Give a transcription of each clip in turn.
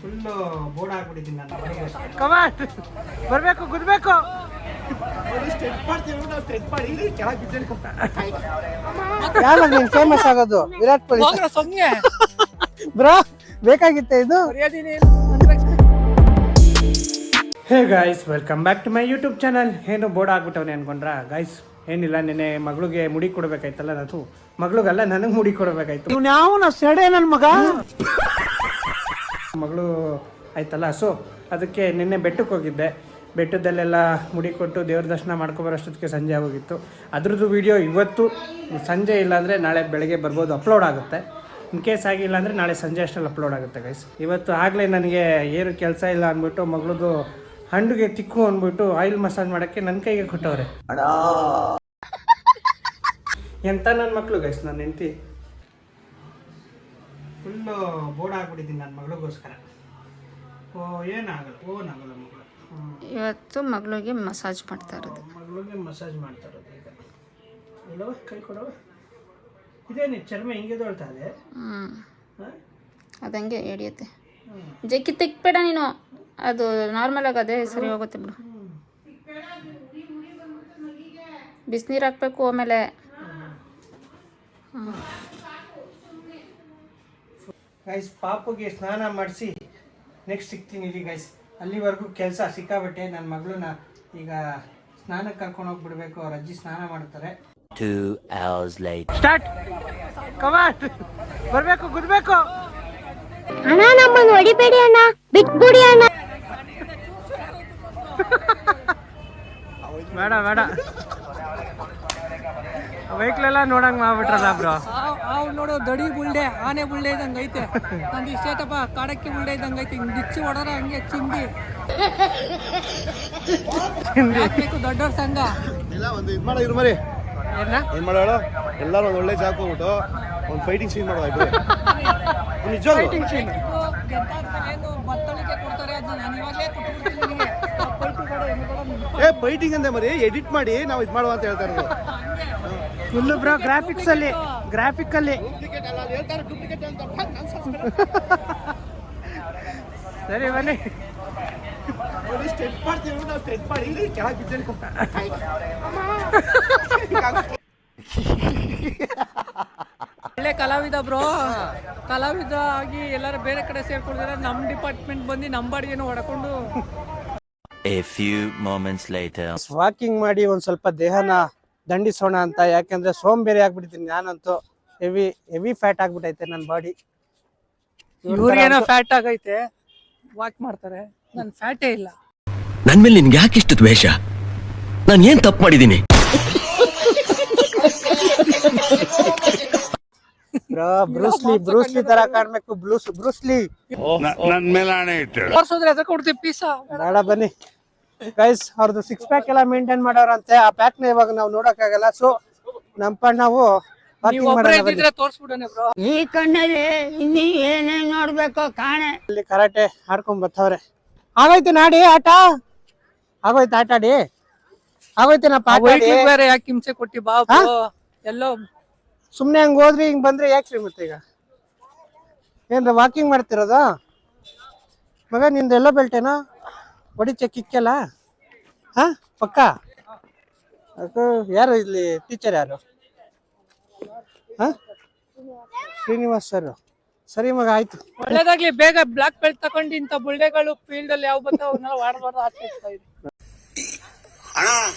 Full board ಆಗ್ಬಿಟ್ಟಿದ್ದೀನಿ ನಾನು. ಕಮಾನ್ ಬರ್ಬೇಕು ಗುದ್ಬೇಕು. ಯಾವಾಗ ನೀನ್ ಫೇಮಸ್ ಆಗೋದು? ವಿರಾಟ್ ಕೊಹ್ಲಿ ಬ್ರೋ ಬೇಕಾಗಿತ್ತೆ ಇದು. Hey guys, welcome back to my YouTube channel. ಏನು ಬೋರ್ಡ್ ಆಗ್ಬಿಟ್ಟವನೇ ಅನ್ಕೊಂಡ್ರಾ ಗಾಯ್ಸ್? ಏನಿಲ್ಲ, ನೆನೆ ಮಗಳಿಗೆ ಮುಡಿ ಕೊಡ್ಬೇಕಾಯ್ತಲ್ಲ, ಅದು ಮಗಳಿಗಲ್ಲ ನನಗೆ ಮುಡಿ ಕೊಡಬೇಕಾಯ್ತು. ಯಾವ ಸೆಡೆ ನನ್ನ ಮಗ ಮಗಳು ಆಯ್ತಲ್ಲ, ಸೊ ಅದಕ್ಕೆ ನಿನ್ನೆ ಬೆಟ್ಟಕ್ಕೆ ಹೋಗಿದ್ದೆ. ಬೆಟ್ಟದಲ್ಲೆಲ್ಲ ಮುಡಿ ಕೊಟ್ಟು ದೇವ್ರ ದರ್ಶನ ಮಾಡ್ಕೊಬರೋಷ್ಟೊತ್ತಿಗೆ ಸಂಜೆ ಆಗೋಗಿತ್ತು. ಅದ್ರದ್ದು ವಿಡಿಯೋ ಇವತ್ತು ಸಂಜೆ ಇಲ್ಲಾಂದರೆ ನಾಳೆ ಬೆಳಗ್ಗೆ ಬರ್ಬೋದು, ಅಪ್ಲೋಡ್ ಆಗುತ್ತೆ. ಇನ್ ಕೇಸ್ ಆಗಿಲ್ಲ ಅಂದರೆ ನಾಳೆ ಸಂಜೆ ಅಷ್ಟರಲ್ಲಿ ಅಪ್ಲೋಡ್ ಆಗುತ್ತೆ ಗೈಸ್. ಇವತ್ತು ಆಗಲೇ ನನಗೆ ಏನು ಕೆಲಸ ಇಲ್ಲ ಅಂದ್ಬಿಟ್ಟು ಮಗಳದು ಹಂಡಿಗೆ ತಿಕ್ಕು ಅಂದ್ಬಿಟ್ಟು ಆಯಿಲ್ ಮಸಾಜ್ ಮಾಡೋಕ್ಕೆ ನನ್ನ ಕೈಗೆ ಕೊಟ್ಟವ್ರೆ. ಎಂತ ನನ್ನ ಮಕ್ಕಳು ಗೈಸ್, ನನ್ನ ಹೆಂಡತಿ ಫುಲ್ಲು ಬೋರ್ಡ್ ಆಗ್ಬಿಟ್ಟಿದ್ದೀನಿ ನನ್ನ ಮಗಳಿಗೋಸ್ಕರ. ಏನಾಗಲ್ಲ ಮಗಳು ಇವತ್ತು ಮಗಳಿಗೆ ಮಸಾಜ್ ಮಾಡ್ತಾ ಇರೋದು. ಮಗಳಿಗೆ ಮಸಾಜ್ ಮಾಡ್ತಾ ಇರೋದು. ಈಗ ಇಲ್ಲವ ಕೈ ಕೊಡವ, ಇದೇನು ಚರ್ಮ ಹಿಂಗೆ ದೊಳ್ತಾ ಇದೆ. ಅದಂಗೆ ಹಿಡಿಯುತ್ತೆ. ಜಗ್ಗಿ ತೆಗ್ಬೇಡ ನೀನು, ಅದು ನಾರ್ಮಲ್ ಆಗದೆ ಸರಿ ಹೋಗುತ್ತೆ ಬಿಡು. ಬಿಸಿನೀರು ಹಾಕ್ಬೇಕು ಆಮೇಲೆ. ಗೈಸ್, ಪಾಪುಗೆ ಸ್ನಾನ ಮಾಡಿಸಿ ನೆಕ್ಸ್ಟ್ ಸಿಗ್ತೀನಿ ಇಲ್ಲಿ ಗೈಸ್. ಅಲ್ಲಿವರೆಗೂ ಕೆಲಸ ಸಿಕ್ಕಾಬಟ್ಟೆ. ನನ್ನ ಮಗಳನ್ನ ಈಗ ಸ್ನಾನಕ್ಕೆ ಕರ್ಕೊಂಡು ಹೋಗ್ಬಿಡ್ಬೇಕು. ಅವ್ರ ಅಜ್ಜಿ ಸ್ನಾನ ಮಾಡ್ತಾರೆ. 2 hours later. ಸ್ಟಾರ್ಟ್ ಕಮಾನ್ ಬರ್ಬೇಕು ಗುದ್ಬೇಕು. ಅಣ್ಣ ನಮ್ಮನ್ನು ಹೊಡಿಬೇಡಿ ಅಣ್ಣ, ಬಿಟ್ಬಿಡಿ ಅಣ್ಣ. ಬೇಡ ಬೇಡ, ವೆಹಿಕಲ್ ಎಲ್ಲ ನೋಡಂಗ್ ಮಾಡ್ಬಿಟ್ರಲ್ಲ ಬ್ರೋ. ನೋಡು, ದಡಿ ಬುಲ್ಡೆ, ಆನೆ ಬುಲ್ಡೆ ಇದ್ದಂಗೆ ಐತೆ. ನಂದು ಇಷ್ಟೇಟಪ್ಪ, ಕಾಡಕ್ಕಿ ಬುಲ್ಡೆ ಇದ್ದಂಗೆ ಐತೆ. ಹಿಂಗೆ ದಿಚ್ಚಿ ಹೊಡೋರ ಹಂಗೆ ಚಿಂದಿ ಹಾಕ್ಬೇಕು ದೊಡ್ಡವ್ರ ಸಂಘ. ಇಲ್ಲ ಒಂದು ಇದು ಮಾಡೋ ಇರು ಮರಿ, ಏನ್ ಮಾಡೋಳು ಎಲ್ಲರೂ ಒಂದು ಒಳ್ಳೆ ಜಾಗ ಹೋಗ್ಬಿಟ್ಟು ಒಂದು ಫೈಟಿಂಗ್ ಸೀನ್ ಮಾಡೋ ಆಯ್ತು. ನಿಜವಾಗ್ಲೂ ಏನು ಬತ್ತಳಿಕೆ ಕೊಡ್ತಾರೆ, ಅದನ್ನ ನಾನು ಇವಾಗಲೇ ಕೊಟ್ಬಿಡ್ತೀನಿ ನಿನಗೆ. ಫೈಟಿಂಗ್ ಅಂದೆ ಮರಿ, ಎಡಿಟ್ ಮಾಡಿ ನಾವು ಇದು ಮಾಡುವ ಅಂತ ಹೇಳ್ತಾ ಇರೋದು. ಫುಲ್ ಬ್ರೋ ಗ್ರಾಫಿಕ್ಸ್ ಅಲ್ಲಿ ಸರಿ ಬನ್ನಿ. ಒಳ್ಳೆ ಕಲಾವಿದ ಬ್ರೋ, ಕಲಾವಿದ ಆಗಿ ಎಲ್ಲರೂ ಬೇರೆ ಕಡೆ ಸೇರ್ಕೊಳ್ತಾರೆ. ನಮ್ಮ ಡಿಪಾರ್ಟ್ಮೆಂಟ್ ಬಂದು ನಮ್ಮ ಬಾಡಿಗೆನೂ ಹೊಡ್ಕೊಂಡು. A few moments later. Walking ಮಾಡಿ ಒಂದ್ ಸ್ವಲ್ಪ ದೇಹನ ದಂಡಿಸೋಣ ಅಂತ. ಯಾಕೆಂದ್ರೆ ಸೋಂಬೇರಿ ಆಗ್ಬಿಟ್ಟಿದ್ದೀನಿ ನಾನಂತೂ. ಹೆವಿ ಫ್ಯಾಟ್ ಆಗ್ಬಿಟ್ಟೈತೆ ನನ್ನ ಬಾಡಿ. ಇವ್ರಿಗೇನೋ ಫ್ಯಾಟ್ ಆಗೈತೆ, ವಾಕ್ ಮಾಡ್ತಾರೆ. ನನ್ ಫ್ಯಾಟೇ ಇಲ್ಲ. ನನ್ ಮೇಲೆ ನಿನ್ಗೆ ಯಾಕೆ ಇಷ್ಟು ದ್ವೇಷ? ನಾನು ಏನ್ ತಪ್ಪು ಮಾಡಿದೀನಿ? ಬ್ರೂಸ್ಲಿ ತರ ಕಾಣ್ಬೇಕು. ಬ್ರೂಸ್ಲಿ ನನ್ನ ಮೇಲೆ ಆಣೆ ಇಟ್ಟು ತೋರ್ಸೋದ್ರೆ ಎದ್ರ ಕೊಡ್ತೀವಿ ಪೀಸಾ. ಬೇಡ ಬನ್ನಿ ಗೈಸ್, ಅವ್ರದ್ದು 6 ಪ್ಯಾಕ್ ಎಲ್ಲ ಮೇಂಟೈನ್ ಮಾಡೋರಂತೆ. ಆ ಪ್ಯಾಕ್ ನ ಇವಾಗ ನಾವು ನೋಡಕ್ಕಾಗಲ್ಲ. ಸೊ ನಮ್ಮ ನಾವು ತೋರ್ಸ್ಬಿಡೋಣ ಬ್ರೋ. ಈ ಕಣ್ಣಲ್ಲಿ ಇನ್ನೀ ಏನೇನ್ ನೋಡ್ಬೇಕು ಕಾಣೆ. ಅಲ್ಲಿ ಕರಾಟೆ ಆಡ್ಕೊಂಡ್ ಬರ್ತಾವ್ರೆ. ಆಗೋಯ್ತು ನಾಡಿ ಆಟ, ಆಗೋಯ್ತು ಆಟ ಆಡಿ, ಆಗೋಯ್ತೇನಪ್ಪ ಆಟ ಆಡಿ. ಬೇರೆ ಯಾಕೆ ಹಿಂಸೆ ಕೊಟ್ಟಿ ಬಾಬು? ಎಲ್ಲೋ ಸುಮ್ನೆ ಹಂಗ ಹೋದ್ರಿ ಹಿಂಗ್ ಬಂದ್ರೆ ಯಾಕ್ರಿ ಮತ್ತೆ? ಈಗ ಏನ್ರ ವಾಕಿಂಗ್ ಮಾಡ್ತಿರೋದು ಮಗ? ನಿಂದ ಎಲ್ಲೋ ಬೆಲ್ಟೇನೋ ಹೊಡಿಚೆ ಕಿಕ್ಕೆಲ್ಲ? ಹಾ ಪಕ್ಕ? ಯಾರು ಇಲ್ಲಿ ಟೀಚರ್ ಯಾರು? ಹಾ ಶ್ರೀನಿವಾಸ್ ಸರ್. ಸರಿ ಮಗ, ಆಯ್ತು ಒಳ್ಳೇದಾಗ್ಲಿ. ಬೇಗ ಬ್ಲಾಕ್ ಬೆಲ್ಟ್ ತಗೊಂಡು ಇಂಥ ಬುಲ್ಡೆಗಳು ಫೀಲ್ಡ್ ಅಲ್ಲಿ ಯಾವ ಬರ್ತಾವ ಅವನ್ನೆಲ್ಲ ವಾಡಬಾರ್ದು ಆಚರಿಸ್ತಾ ಇದೆ. ಅಣ್ಣ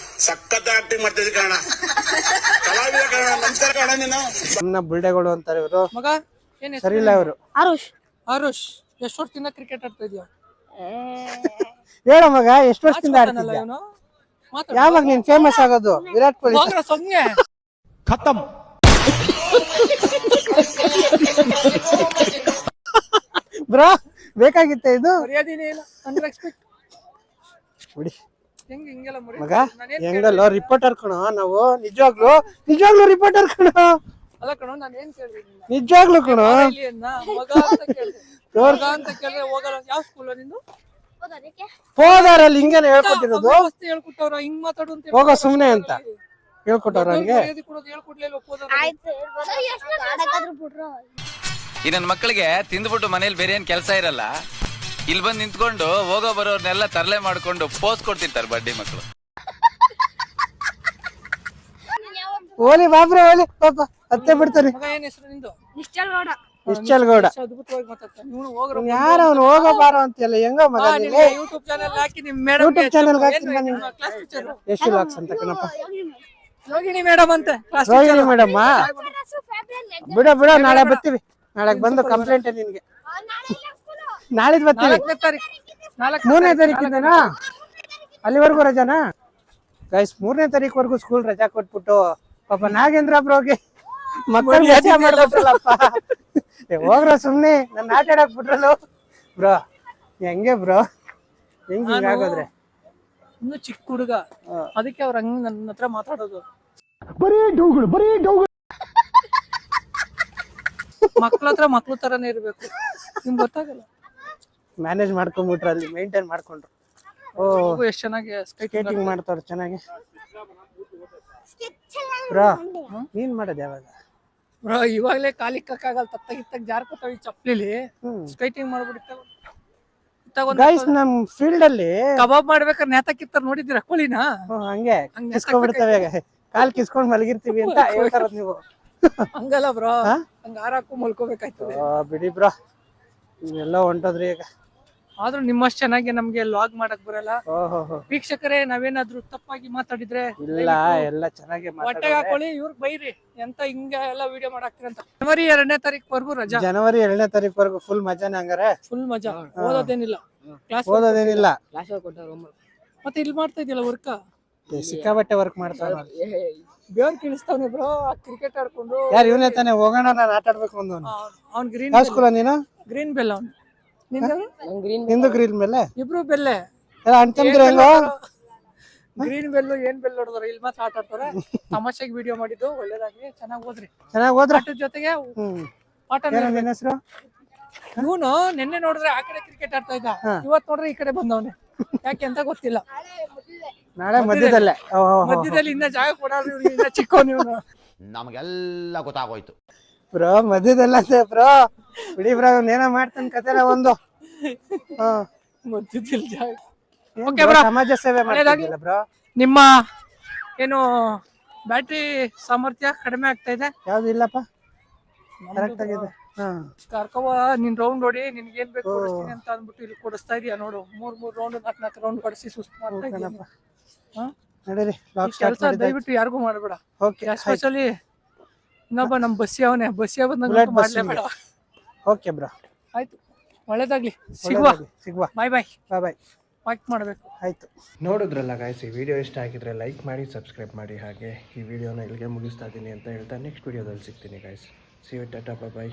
ಸಖತ್ ಆಕ್ಟಿಂಗ್ ಮಾಡ್ತಿದ್ದೆ ಕಣ, ಕಲಾವಿದ ಕಣ, ನಮಸ್ಕಾರ ಕಣ ನೀನು. ನಮ್ಮ ಬುಲ್ಡೆಗಳು ಅಂತಾರೆ ಇವರು. ಮಗ ಏನ್ ಸರಿ ಇಲ್ಲ ಇವರು. ಆರುಷ್ ಎಷ್ಟು ವರ್ಷದಿಂದ ಕ್ರಿಕೆಟ್ ಆಡ್ತಾ ಇದೀಯ? ಹೇಳ ಮಗ, ಎಷ್ಟು ವರ್ಷದಿಂದ ಆಡ್ತಿದ್ಯಾ? ಯಾವಾಗ ನೀನ್ ಫೇಮಸ್ ಆಗೋದು? ವಿರಾಟ್ ಕೊಹ್ಲಿ ಸೊನ್ನೆ ಖತಮ್. ಬ್ರೋ ಬೇಕಾಗಿತ್ತೆ ಇದು. ಮರ್ಯಾದಿನೇ ಇಲ್ಲ, ಅನ್ರೆಸ್ಪೆಕ್ಟ್. ಬಿಡಿ ಹೆಂಗ್ ಹಿಂಗೆಲ್ಲ ಮಗ, ಹೆಂಗಲ್ಲ ರಿಪೋರ್ಟರ್ ಕಣೋ ನಾವು. ನಿಜವಾಗ್ಲೂ ರಿಪೋರ್ಟರ್ ಕಣೋ. ಅಲ್ಲ ಕಣೋ, ನಾನು ಏನ್ ಕೇಳಿದೆ ನಿಜವಾಗ್ಲೂ ಕಣೋ. ಮಗ ಅಂತ ಕೇಳಿದೆ. ಮಗ ಅಂತ ಕೇಳಿದ್ರೆ ಹೋಗಲ್ಲ. ಯಾವ ಸ್ಕೂಲ್ ನಿಂದು? ಹೋದಾರಲ್ಲಿ ಹಿಂಗೇನೆ ಹೇಳ್ಕೊಟ್ಟಿರೋದು. ಹೇಳ್ಕೊಟ್ಟವ್ರ ಹಿಂಗ್ ಮಾತಾಡು ಅಂತ ಹೋಗೋ ಸುಮ್ನೆ ಅಂತ ಹೇಳ್ಕೊಟ್ಟವ್ರ ಹಂಗೆ. ಈ ನನ್ನ ಮಕ್ಕಳಿಗೆ ತಿಂದ್ಬಿಟ್ಟು ಮನೇಲಿ ಬೇರೆ ಏನ್ ಕೆಲಸ ಇರಲ್ಲ, ಇಲ್ಲಿ ಬಂದು ನಿಂತ್ಕೊಂಡು ಹೋಗೋ ಬರೋರ್ನೆಲ್ಲ ತರಲೆ ಮಾಡ್ಕೊಂಡು ಪೋಸ್ ಕೊಡ್ತಿರ್ತಾರೆ ಬಡ್ಡಿ ಮಕ್ಕಳು. ಓಲಿ ಬಾಬ್ರೆ ಓಲಿ ಪಾಪ ಅತ್ತೆ ಬಿಡ್ತಾನೆ. ಮಗ ಏನ್ ಹೆಸರು ನಿಂದು? ನಿಶ್ಚಲ್ ಗೌಡ. ಅದ್ಭುತವಾಗಿ ಮಾತಾಡ್ತಾನೆ. ಇವನು ಹೋಗ್ರ ಯಾರ ಅವ್ನು ಹೋಗೋ ಬಾರೋ ಅಂತೆಲ್ಲ ಹೆಂಗೋ ಮಗ ಯೂಟ್ಯೂಬ್ ಚಾನೆಲ್ ಹಾಕಿ ನಿಮ್ ಮೇಡಮ್ ಯೂಟ್ಯೂಬ್ ಚಾನೆಲ್ ಹಾಕ್ತೀನಿ ನಾನು. ಕ್ಲಾಸ್ ಟೀಚರ್ ಎಷ್ಟು ಲಾಕ್ಸ್ ಅಂತ ಕಣಪ್ಪ. ಯೋಗಿನಿ ಮೇಡಮ್ ಅಂತೆ ಕ್ಲಾಸ್ ರೋಹಿಣಿ ಮೇಡಮ್ ಬಿಡ ಬಿಡ ನಾಳೆ ಬರ್ತೀವಿ. ನಾಳೆ ಬಂದು ಕಂಪ್ಲೇಂಟ್ ನಿನ್ಗೆ. ನಾಳಿದ್ ಬರ್ತೀವಿ. 4ನೇ ತಾರೀಕು 3ನೇ ತಾರೀಕಿಂದನಾ? ಅಲ್ಲಿವರೆಗೂ ರಜಾನಾ ಗೈಸ್? 3ನೇ ತಾರೀಕುವರೆಗೂ ಸ್ಕೂಲ್ ರಜಾ ಕೊಟ್ಬಿಟ್ಟು ಪಾಪ ನಾಗೇಂದ್ರ ಬ್ರೋಗೆ ಮಕ್ಕಳು ರಜಾ ಮಾಡ್ಬಿಟ್ರಲ್ಲಪ್ಪ. ಹೋಗ್ರ ಸುಮ್ನೆ ನನ್ನ ಆಟ ಆಡಕ್ ಬಿಟ್ರಲ್ಲ ಬ್ರೋ. ಹೆಂಗೆ ಬ್ರೋ ಹೆಂಗ್ ಹಿಂಗಾಗೋದ್ರೆ? ಇನ್ನು ಚಿಕ್ಕ ಹುಡುಗ, ಅದಕ್ಕೆ ಅವ್ರ ಹಂಗ ನನ್ನ ಹತ್ರ ಮಾತಾಡೋದು. ಮಕ್ಳ ಹತ್ರ ಮಕ್ಳು ತರಾನೇ ಇರ್ಬೇಕು. ನಿಮ್ಗೆ ಗೊತ್ತಾಗಲ್ಲ. ಮ್ಯಾನೇಜ್ ಮಾಡ್ಕೊಂಡ್ಬಿಟ್ರು, ಅಲ್ಲಿ ಮೇಂಟೈನ್ ಮಾಡ್ಕೊಂಡ್ರು. ಓ ಎಷ್ಟು ಚೆನ್ನಾಗಿ ಸ್ಕೇಟಿಂಗ್ ಮಾಡ್ತಾರ ಚೆನ್ನಾಗಿ. ಬ್ರೋ ನೀನ್ ಮಾಡೋದು ಯಾವಾಗ ಬ್ರೋ? ಇವಾಗ್ಲೇ ಕಾಲಿಕ್ಕಾಗಲ್ಲ, ತತ್ತಾಗಿತ್ತಾಗ ಜಾರ್ಕೋತಾವ ಈ ಚಪ್ಲಿಲಿ. ಸ್ಕೇಟಿಂಗ್ ಮಾಡ್ಬಿಟ್ಟು ಗೈಸ್ ನಮ್ ಫೀಲ್ಡ್ ಅಲ್ಲಿ ಕಬಾಬ್ ಮಾಡ್ಬೇಕಾದ್ರೆ ನೇತಾಕಿತ್ತಾರ ನೋಡಿದ್ದೀರಾ ಕೋಳಿನ? ಹಂಗೆ ಕಿಸ್ಕೊಂಡ್ಬಿಡ್ತವೆ, ಕಾಲ್ ಕಿಸ್ಕೊಂಡ್ ಮಲಗಿರ್ತೀವಿ ಅಂತ ಹೇಳ್ತಾರದ್ ನೀವು. ಹಂಗಲ್ಲ ಬ್ರೋ, ಹಂಗ ಆರಾಕು ಮಲ್ಕೋಬೇಕಾಯ್ತದೆ. ಬಿಡಿ ಬ್ರೋ, ನೀವೆಲ್ಲ ಹೊಂಟೋದ್ರಿ ಈಗ. ಆದ್ರೂ ನಿಮ್ಮಷ್ಟು ಚೆನ್ನಾಗಿ ನಮ್ಗೆ ಲಾಗ್ ಮಾಡಕ್ ಬರಲ್ಲ. ಓಹೋ ವೀಕ್ಷಕರೇ, ನಾವೇನಾದ್ರೂ ತಪ್ಪಾಗಿ ಮಾತಾಡಿದ್ರೆ ಇಲ್ಲ, ಎಲ್ಲ ಚೆನ್ನಾಗಿ ಹೊಟ್ಟೆಗೆ ಹಾಕೊಳ್ಳಿ, ಇವ್ರಿಗೆ ಬೈರಿ ಎಂತ ಹಿಂಗ ಎಲ್ಲ ವಿಡಿಯೋ ಮಾಡಾಕ್ತಿರಂತ. ಜನವರಿ 2ನೇ ತಾರೀಕು ರಜಾ. ಜನವರಿ 2ನೇ ತಾರೀಕು ಫುಲ್ ಮಜಾನೇ ಹಂಗಾರೆ? ಫುಲ್ ಮಜಾ. ಓದೋದೇನಿಲ್ಲ, ಕ್ಲಾಸ್ ಓದೋದೇನಿಲ್ಲ. ಮತ್ತೆ ಇಲ್ಲಿ ಮಾಡ್ತಾ ಇದೆಯಲ್ಲ ವರ್ಕ, ಸಿಕ್ಕಾಬಟ್ಟೆ ವರ್ಕ್ ಮಾಡ್ತಾವ. ಬೇವ್ರು ಕಿಳಿಸ್ತಾವನೆ ಬ್ರೋ. ಕ್ರಿಕೆಟ್ ಆಡ್ಕೊಂಡು ಯಾರು ಇವನೇ ತಾನೆ? ಹೋಗೋಣ, ನಾನು ಆಟ ಆಡ್ಬೇಕು ಒಂದು. ಅವ್ನ್ ಗ್ರೀನ್ ಯಾವ ಸ್ಕೂಲ ನೀನು? Green bell. ಅವ್ನು ನಿಂದು ಗ್ರೀನ್ ಮೇಲೆ ಇಬ್ರು ಬೆಲ್ಲೆ ಅಣ್ತಂದ್ರೆ ಹೆಂಗೋ? ಗ್ರೀನ್ ಬೆಲ್ಲು ಏನ್ ಬೆಲ್ ಹೊಡೆದ್ರು. ಇಲ್ಲಿ ಮಾತ್ರ ಆಟ ಆಡ್ತಾರೆ. ತಮಾಷೆಗೆ ವಿಡಿಯೋ ಮಾಡಿದ್ದು, ಒಳ್ಳೇದಾಗ್ಲಿ, ಚೆನ್ನಾಗಿ ಓದ್ರಿ. ಚೆನ್ನಾಗಿ ಹೋದ್ರ ಆಟದ ಜೊತೆಗೆ ಪಾಠ. ನಿನ್ನ ಹೆಸರು? ಇವನು ನಿನ್ನೆ ನೋಡಿದ್ರೆ ಆ ಕಡೆ ಕ್ರಿಕೆಟ್ ಆಡ್ತಾ ಇದ್ದ, ಇವತ್ ನೋಡ್ರೆ ಈ ಕಡೆ ಬಂದವನೆ. ಯಾಕೆ ಅಂತ ಗೊತ್ತಿಲ್ಲ. ನಾಳೆ ಮಧ್ಯದಲ್ಲೇ ಮಧ್ಯದಲ್ಲಿ ಇನ್ನ ಜಾಗ ಕೊಡೋದು, ಇನ್ನ ಚಿಕ್ಕವನು ಇವನು. ನಮಗೆಲ್ಲ ಗೊತ್ತಾಗೋಯ್ತು ಬ್ರೋ. ಮಧ್ಯದಲ್ಲ ಬ್ರೋ, ಬಿಡಿ ಬ್ರೋ, ಏನೋ ಮಾಡ್ತಾನೆ ಕತೆಲ್ಲ ಒಂದು. ಮಧ್ಯದಲ್ಲಿ ಜಾಗ. ಸಮಾಜ ಸೇವೆ ಮಾಡ್ತಿದ್ದಿಲ್ಲ ಬ್ರೋ. ನಿಮ್ಮ ಏನು ಬ್ಯಾಟ್ರಿ ಸಾಮರ್ಥ್ಯ ಕಡಿಮೆ ಆಗ್ತಾ ಇದೆ? ಯಾವ್ದು ಇಲ್ಲಪ್ಪ, ಕರೆಕ್ಟ್ ಆಗಿದೆ. ಕರ್ಕವ ನಿನ್ ರೌಂಡ್ ನೋಡಿ, ನಿನ್ಗೆ ಏನ್ ಬೇಕು ಕೊಡಿಸ್ತೀನಿ ಅಂತ ಅಂದ್ಬಿಟ್ಟು ಇಲ್ಲಿ ಕೊಡಿಸ್ತಾ ಇದೀಯ ನೋಡು. 3 ರೌಂಡ್ 4 ರೌಂಡ್ ಕೊಡಿಸಿ ಸುಸ್ತು ಮಾಡ್ತಾ ಇದ್ದೀನಪ್ಪ. ನಡೀರಿ, ಕೆಲಸ ದಯವಿಟ್ಟು ಯಾರಿಗೂ ಮಾಡಬೇಡ. ಓಕೆ, ಎಸ್ಪೆಷಲಿ ಇನ್ನೊಬ್ಬ ನಮ್ ಬಸ್ಸಿ ಅವನೇ, ಬಸ್ಸಿ ಬುಲೆಟ್ ಬಸ್. ಮಾಡ್ಲೇಬೇಡ. ಓಕೆ ಬ್ರೋ, ಆಯ್ತು, ಒಳ್ಳೇದಾಗ್ಲಿ. ಸಿಗುವ. ಬಾಯ್ ಬಾಯ್. ಬಾಯ್. ವಾಕ್ ಮಾಡಬೇಕು. ಆಯ್ತು, ನೋಡಿದ್ರಲ್ಲ ಗಾಯ್ಸ್, ಈ ವಿಡಿಯೋ ಇಷ್ಟ ಆಗಿದ್ರೆ ಲೈಕ್ ಮಾಡಿ, ಸಬ್ಸ್ಕ್ರೈಬ್ ಮಾಡಿ. ಹಾಗೆ ಈ ವಿಡಿಯೋನ ಇಲ್ಲಿಗೆ ಮುಗಿಸ್ತಾ ಇದ್ದೀನಿ ಅಂತ ಹೇಳ್ತಾ ನೆಕ್ಸ್ಟ್ ವಿಡಿಯೋದಲ್ಲಿ ಸಿಗ್ತೀನಿ guys. See you, tata, bye.